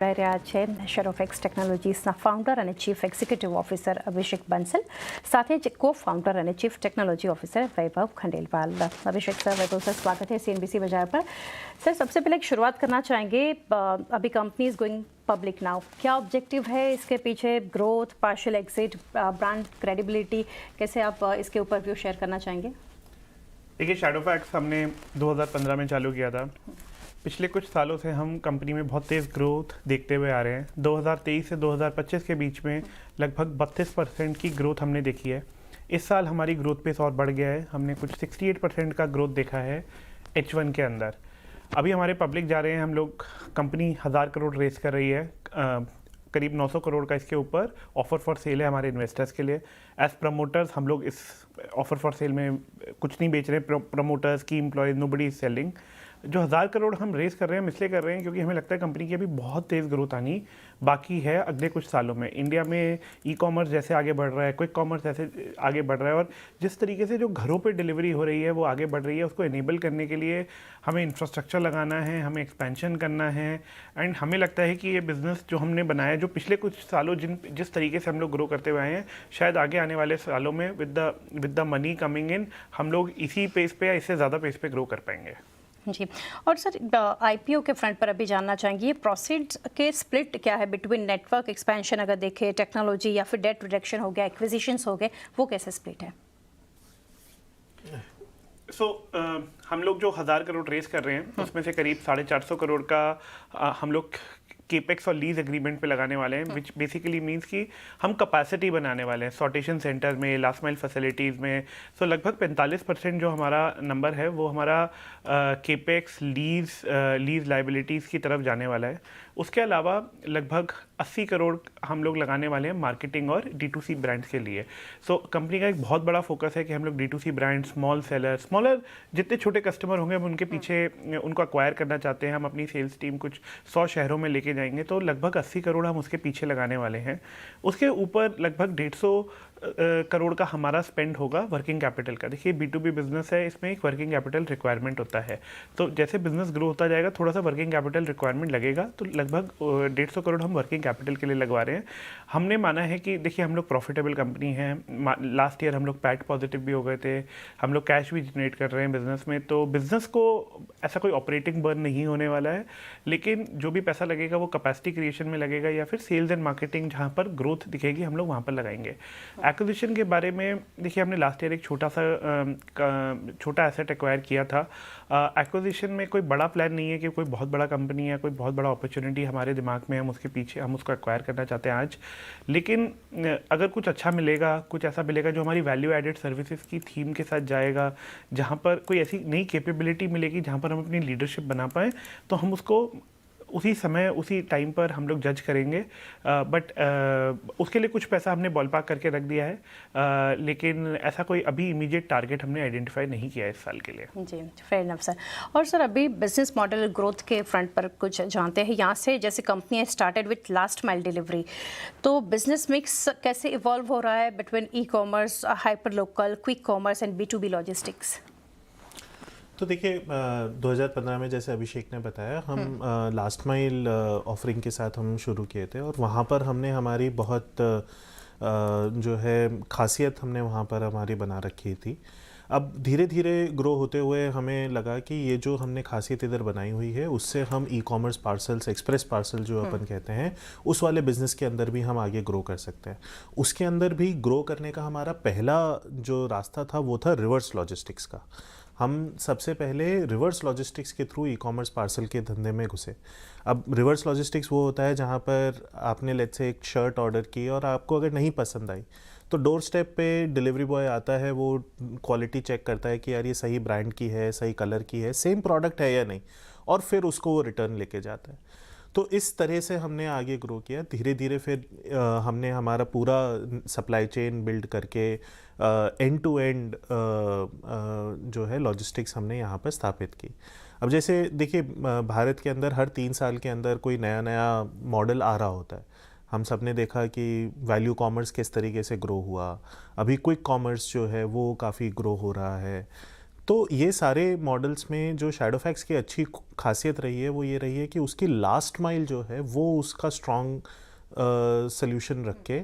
રહ્યા છે share of x ટેકનોલોજીસના founder અને ચીફ એક્ઝિક્યુટિવ ઓફિસર અભિષેક બંસલ, સાથે જ को फाउंडर અને चीफ टेक्नोलॉजी ऑफिसर वैभव खंडेलवाल। अभिषेक सर, वैभव सर, स्वागत है CNBC बाजार पर। सर, सबसे पहले एक शुरुआत करना चाहेंगे, अभी company is going public now, क्या ऑब्जेक्टिव है इसके पीछे? Growth, partial exit, brand credibility, कैसे आप इसके ऊपर व्यू शेयर करना चाहेंगे? देखिए, शैडो ऑफ एक्स हमने 2015 में चालू किया था। पिछले कुछ सालों से हम कंपनी में बहुत तेज़ ग्रोथ देखते हुए आ रहे हैं। 2023 से 2025 के बीच में लगभग 32% की ग्रोथ हमने देखी है। इस साल हमारी ग्रोथ पेस और बढ़ गया है, हमने कुछ 68% का ग्रोथ देखा है H1 के अंदर। अभी हमारे पब्लिक जा रहे हैं हम लोग, कंपनी 1000 करोड़ रेस कर रही है, करीब 900 करोड़ का इसके ऊपर ऑफर फॉर सेल है हमारे इन्वेस्टर्स के लिए। एज प्रमोटर्स हम लोग इस ऑफर फॉर सेल में कुछ नहीं बेच रहे, प्रमोटर्स की एम्प्लॉयज, नोबडी इज सेलिंग। जो 1000 करोड़ हम रेस कर रहे हैं हम इसलिए कर रहे हैं क्योंकि हमें लगता है कंपनी की अभी बहुत तेज़ ग्रोथ आनी बाकी है अगले कुछ सालों में। इंडिया में ई कॉमर्स जैसे आगे बढ़ रहा है, क्विक कॉमर्स जैसे आगे बढ़ रहा है, और जिस तरीके से जो घरों पे डिलीवरी हो रही है वो आगे बढ़ रही है, उसको इनेबल करने के लिए हमें इंफ्रास्ट्रक्चर लगाना है, हमें एक्सपेंशन करना है। एंड हमें लगता है कि ये बिज़नेस जो हमने बनाया, जो पिछले कुछ सालों जिस तरीके से हम लोग ग्रो करते हुए आए हैं, शायद आगे आने वाले सालों में with the money coming in हम लोग इसी पेस पे या इससे ज़्यादा पेस पे ग्रो कर पाएंगे। जी, और सर IPO के फ्रंट पर अभी जानना चाहेंगे, ये प्रोसीड्स के स्प्लिट क्या है बिटवीन नेटवर्क एक्सपेंशन, अगर देखें टेक्नोलॉजी, या फिर डेट रिडक्शन हो गया, एक्विजिशंस हो गए, वो कैसे स्प्लिट है? हम लोग जो 1000 करोड़ रेस कर रहे हैं उसमें से करीब 450 करोड़ का हम लोग केपेक्स और लीज एग्रीमेंट पे लगाने वाले हैं, विच बेसिकली मींस कि हम कैपेसिटी बनाने वाले हैं सॉर्टेशन सेंटर में, लास्ट माइल फैसिलिटीज़ में। लगभग 45% जो हमारा नंबर है वो हमारा केपेक्स, लीज लाइबिलिटीज़ की तरफ जाने वाला है। उसके अलावा लगभग 80 करोड़ हम लोग लगाने वाले हैं मार्केटिंग और D2C ब्रांड्स के लिए। कंपनी का एक बहुत बड़ा फोकस है कि हम लोग D2C ब्रांड, स्मॉलर जितने छोटे कस्टमर होंगे हम उनके पीछे उनको अक्वायर करना चाहते हैं। हम अपनी सेल्स टीम कुछ 100 शहरों में लेके जाएंगे, तो लगभग 80 करोड़ हम उसके पीछे लगाने वाले हैं। उसके ऊपर लगभग 150 करोड़ का हमारा स्पेंड होगा वर्किंग कैपिटल का। देखिए, B2B बिजनेस है, इसमें एक वर्किंग कैपिटल रिक्वायरमेंट होता है, तो जैसे बिजनेस ग्रो होता जाएगा थोड़ा सा वर्किंग कैपिटल रिक्वायरमेंट लगेगा, तो लगभग 150 करोड़ हम वर्किंग कैपिटल के लिए लगवा रहे हैं। हमने माना है कि देखिए, हम लोग प्रॉफिटेबल कंपनी है, लास्ट ईयर हम लोग पैट पॉजिटिव भी हो गए थे, हम लोग कैश भी जनरेट कर रहे हैं बिजनेस में, तो बिजनेस को ऐसा कोई ऑपरेटिंग बर्न नहीं होने वाला है। लेकिन जो भी पैसा लगेगा वो कैपेसिटी क्रिएशन में लगेगा या फिर सेल्स एंड मार्केटिंग, जहाँ पर ग्रोथ दिखेगी हम लोग वहाँ पर लगाएंगे। एक्विजिशन के बारे में देखिए, हमने लास्ट ईयर एक छोटा एसेट एक्वायर किया था। एक्विजिशन में कोई बड़ा प्लान नहीं है कि कोई बहुत बड़ा कंपनी है, कोई बहुत बड़ा अपॉर्चुनिटी हमारे दिमाग में, हम उसके पीछे हम उसको एक्वायर करना चाहते हैं आज। लेकिन अगर कुछ अच्छा मिलेगा, कुछ ऐसा मिलेगा जो हमारी वैल्यू एडेड सर्विसेज की थीम के साथ जाएगा, जहाँ पर कोई ऐसी नई कैपेबिलिटी मिलेगी जहाँ पर हम अपनी लीडरशिप बना पाएँ, तो हम उसको उसी समय उसी टाइम पर हम लोग जज करेंगे। बट उसके लिए कुछ पैसा हमने बॉल पार्क करके रख दिया है, लेकिन ऐसा कोई अभी इमीडिएट टारगेट हमने आइडेंटिफाई नहीं किया है इस साल के लिए। जी, फेयर इनफ सर। और सर, अभी बिजनेस मॉडल ग्रोथ के फ्रंट पर कुछ जानते हैं, यहाँ से जैसे company started with last mile delivery, तो बिजनेस मिक्स कैसे इवॉल्व हो रहा है between e commerce, hyper local, quick commerce and B2B logistics? तो देखिए, 2015 में जैसे अभिषेक ने बताया, हम लास्ट माइल ऑफरिंग के साथ हम शुरू किए थे, और वहाँ पर हमने हमारी बहुत जो है खासियत हमने वहाँ पर हमारी बना रखी थी। अब धीरे धीरे ग्रो होते हुए हमें लगा कि ये जो हमने खासियत इधर बनाई हुई है उससे हम e commerce parcels, express parcel जो अपन कहते हैं, उस वाले बिज़नेस के अंदर भी हम आगे ग्रो कर सकते हैं। उसके अंदर भी ग्रो करने का हमारा पहला जो रास्ता था वो था रिवर्स लॉजिस्टिक्स का। हम सबसे पहले रिवर्स लॉजिस्टिक्स के थ्रू ई कॉमर्स पार्सल के धंधे में घुसे। अब रिवर्स लॉजिस्टिक्स वो होता है जहाँ पर आपने लेट्स से एक शर्ट ऑर्डर की और आपको अगर नहीं पसंद आई तो डोर स्टेप पे डिलीवरी बॉय आता है, वो क्वालिटी चेक करता है कि यार ये सही ब्रांड की है, सही कलर की है, सेम प्रोडक्ट है या नहीं, और फिर उसको वो रिटर्न लेके जाता है। तो इस तरह से हमने आगे ग्रो किया धीरे धीरे। फिर हमने हमारा पूरा सप्लाई चेन बिल्ड करके एंड टू एंड जो है लॉजिस्टिक्स हमने यहाँ पर स्थापित की। अब जैसे देखिए, भारत के अंदर हर 3 साल के अंदर कोई नया नया मॉडल आ रहा होता है। हम सब ने देखा कि वैल्यू कॉमर्स किस तरीके से ग्रो हुआ, अभी क्विक कॉमर्स जो है वो काफ़ी ग्रो हो रहा है। तो ये सारे मॉडल्स में जो शैडोफैक्स की अच्छी खासियत रही है वो ये रही है कि उसकी लास्ट माइल जो है वो उसका स्ट्रॉन्ग सॉल्यूशन रख के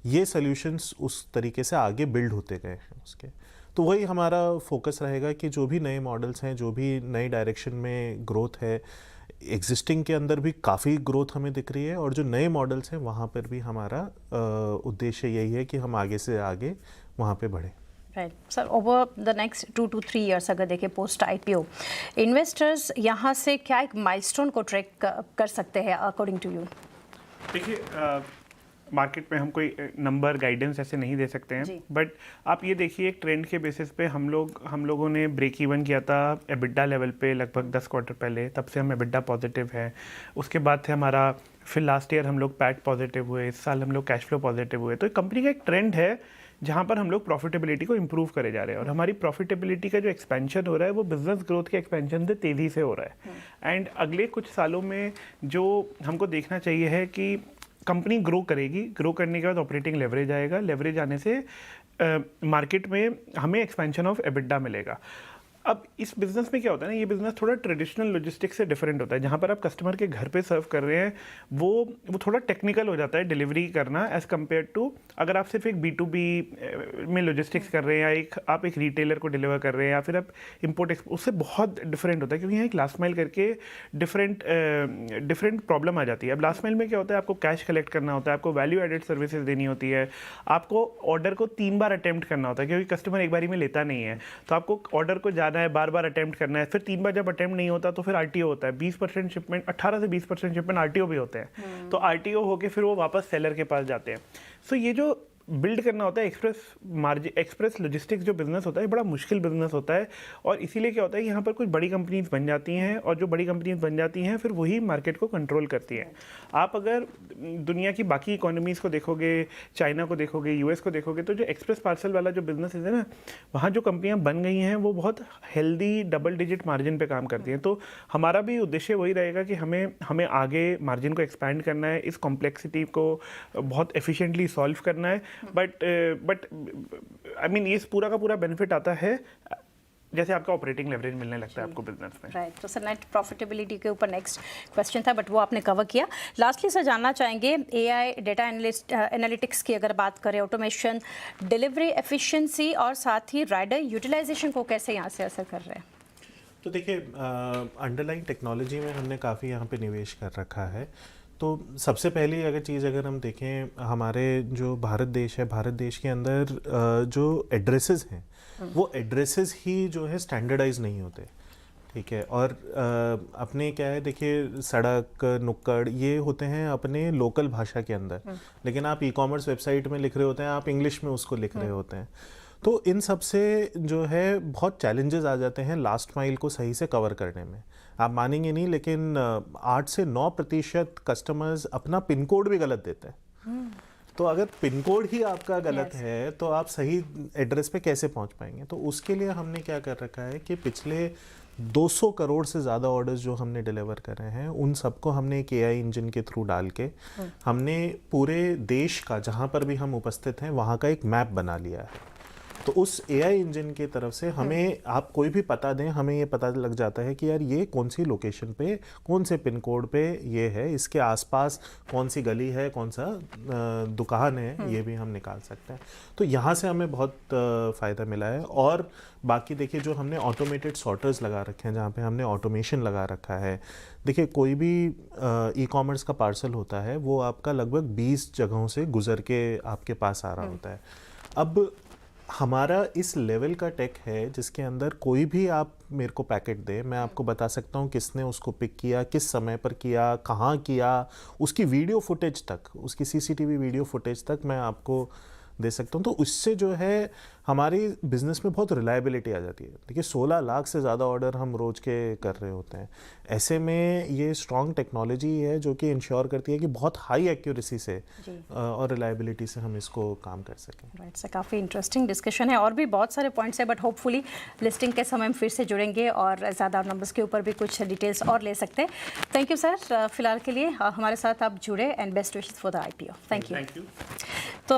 ये सॉल्यूशंस उस तरीके से आगे बिल्ड होते गए हैं उसके। तो वही हमारा फोकस रहेगा कि जो भी नए मॉडल्स हैं, जो भी नई डायरेक्शन में ग्रोथ है, एग्जिस्टिंग के अंदर भी काफ़ी ग्रोथ हमें दिख रही है, और जो नए मॉडल्स हैं वहाँ पर भी हमारा उद्देश्य यही है कि हम आगे से आगे वहाँ पे बढ़ें। Right sir, over the next 2 to 3 years अगर देखें पोस्ट IPO, इन्वेस्टर्स यहाँ से क्या एक माइलस्टोन को ट्रैक कर सकते हैं अकॉर्डिंग टू यू? देखिए, मार्केट में हम कोई नंबर गाइडेंस ऐसे नहीं दे सकते हैं, बट आप ये देखिए एक ट्रेंड के बेसिस पे हम लोगों ने ब्रेक इवन किया था एबिडा लेवल पे लगभग 10 क्वार्टर पहले, तब से हम एबिडा पॉजिटिव है। उसके बाद से हमारा फिर लास्ट ईयर हम लोग पैट पॉजिटिव हुए, इस साल हम लोग कैश फ्लो पॉजिटिव हुए। तो कंपनी का एक ट्रेंड है जहाँ पर हम लोग प्रॉफिटेबिलिटी को इम्प्रूव करे जा रहे हैं, और हमारी प्रॉफिटेबिलिटी का जो एक्सपेंशन हो रहा है वो बिजनेस ग्रोथ के एक्सपेंशन से तेज़ी से हो रहा है। एंड अगले कुछ सालों में जो हमको देखना चाहिए है कि कंपनी ग्रो करेगी, ग्रो करने के बाद ऑपरेटिंग लेवरेज आएगा, लेवरेज आने से मार्केट में हमें एक्सपेंशन ऑफ एबिडा मिलेगा। अब इस बिज़नेस में क्या होता है ना, ये बिज़नेस थोड़ा ट्रेडिशनल लॉजिस्टिक्स से डिफरेंट होता है। जहाँ पर आप कस्टमर के घर पे सर्व कर रहे हैं वो थोड़ा टेक्निकल हो जाता है डिलीवरी करना, एज़ कम्पेयर टू अगर आप सिर्फ एक B2B में लॉजिस्टिक्स कर रहे हैं, या आप एक रिटेलर को डिलीवर कर रहे हैं, या फिर आप इम्पोर्ट एक्सपोर्ट, उससे बहुत डिफरेंट होता है। क्योंकि यहाँ एक लास्ट माइल करके डिफरेंट प्रॉब्लम आ जाती है। अब लास्ट माइल में क्या होता है, आपको कैश कलेक्ट करना होता है, आपको वैल्यू एडेड सर्विसेज देनी होती है, आपको ऑर्डर को 3 बार अटेम्प्ट करना होता है, क्योंकि कस्टमर एक बारी में लेता नहीं है। तो आपको ऑर्डर को जाना है, बार बार अटेम्प्ट करना है, फिर 3 बार जब अटेम्प्ट नहीं होता तो फिर RTO होता है। 20% शिपमेंट, 18 से 20% शिपमेंट RTO भी होते हैं। तो RTO होके फिर वो वापस सेलर के पास जाते हैं। सो ये जो बिल्ड करना होता है एक्सप्रेस लॉजिस्टिक्स जो बिजनेस होता है, बड़ा मुश्किल बिजनेस होता है। और इसीलिए क्या होता है कि यहाँ पर कुछ बड़ी कंपनीज बन जाती हैं, और जो बड़ी कंपनीज बन जाती हैं फिर वही मार्केट को कंट्रोल करती हैं। आप अगर दुनिया की बाकी इकोनॉमीज़ को देखोगे, चाइना को देखोगे, US को देखोगे, तो जो एक्सप्रेस पार्सल वाला जो बिजनेस है ना, वहाँ जो कंपनियाँ बन गई हैं वो बहुत हेल्दी डबल डिजिट मार्जिन पे काम करती हैं। तो हमारा भी उद्देश्य वही रहेगा कि हमें आगे मार्जिन को एक्सपैंड करना है, इस कॉम्प्लेक्सिटी को बहुत एफिशिएंटली सॉल्व करना है। बट आई मीन ये पूरा का पूरा बेनिफिट आता है जैसे आपका ऑपरेटिंग लेवरेज मिलने लगता है आपको बिजनेस में। राइट, तो सर नेट प्रॉफिटेबिलिटी के ऊपर नेक्स्ट क्वेश्चन था, बट वो आपने कवर किया। लास्टली सर जानना चाहेंगे AI डेटा एनालिटिक्स की अगर बात करें, ऑटोमेशन, डिलीवरी एफिशिएंसी और साथ ही राइडर यूटिलाइजेशन को कैसे यहाँ से असर कर रहे हैं? तो देखिए, अंडरलाइन टेक्नोलॉजी में हमने काफ़ी यहाँ पे निवेश कर रखा है। तो सबसे पहली अगर हम देखें, हमारे जो भारत देश है, भारत देश के अंदर जो एड्रेसेस हैं वो एड्रेसेस ही जो है स्टैंडर्डाइज नहीं होते, ठीक है। और अपने क्या है, देखिए सड़क, नुक्कड़ ये होते हैं अपने लोकल भाषा के अंदर, लेकिन आप ई-कॉमर्स वेबसाइट में लिख रहे होते हैं, आप इंग्लिश में उसको लिख रहे होते हैं। तो इन सब से जो है बहुत चैलेंजेस आ जाते हैं लास्ट माइल को सही से कवर करने में। आप मानेंगे नहीं, लेकिन 8 से 9% कस्टमर्स अपना पिन कोड भी गलत देते हैं। तो अगर पिन कोड ही आपका गलत है तो आप सही एड्रेस पे कैसे पहुंच पाएंगे? तो उसके लिए हमने क्या कर रखा है कि पिछले 200 करोड़ से ज़्यादा ऑर्डर्स जो हमने डिलीवर कर रहे हैं, उन सबको हमने एक AI इंजन के थ्रू डाल के हमने पूरे देश का, जहाँ पर भी हम उपस्थित हैं, वहाँ का एक मैप बना लिया है। तो उस AI इंजन की तरफ से हमें, आप कोई भी पता दें, हमें ये पता लग जाता है कि यार ये कौन सी लोकेशन पे, कौन से पिन कोड पे ये है, इसके आसपास कौन सी गली है, कौन सा दुकान है, ये भी हम निकाल सकते हैं। तो यहाँ से हमें बहुत फ़ायदा मिला है। और बाकी देखिए, जो हमने ऑटोमेटेड सॉर्टर्स लगा रखे हैं, जहाँ पे हमने ऑटोमेशन लगा रखा है। देखिए, कोई भी ई-कॉमर्स का पार्सल होता है वो आपका लगभग 20 जगहों से गुजर के आपके पास आ रहा होता है। अब हमारा इस लेवल का टेक है जिसके अंदर कोई भी आप मेरे को पैकेट दे, मैं आपको बता सकता हूँ किसने उसको पिक किया, किस समय पर किया, कहाँ किया, उसकी वीडियो फुटेज तक, उसकी CCTV वीडियो फुटेज तक मैं आपको दे सकता हूँ। तो उससे जो है हमारी बिज़नेस में बहुत रिलायबिलिटी आ जाती है। देखिए, 16 लाख से ज़्यादा ऑर्डर हम रोज़ के कर रहे होते हैं। ऐसे में ये स्ट्रॉन्ग टेक्नोलॉजी है जो कि इंश्योर करती है कि बहुत हाई एक्यूरेसी से और रिलायबिलिटी से हम इसको काम कर सकें। राइट सर, काफ़ी इंटरेस्टिंग डिस्कशन है, और भी बहुत सारे पॉइंट्स है, बट होपफुली लिस्टिंग के समय हम फिर से जुड़ेंगे और ज़्यादा नंबर्स के ऊपर भी कुछ डिटेल्स और ले सकते हैं। थैंक यू सर, फिलहाल के लिए हमारे साथ आप जुड़े, and best wishes for the IPO। Thank you. Thank you. तो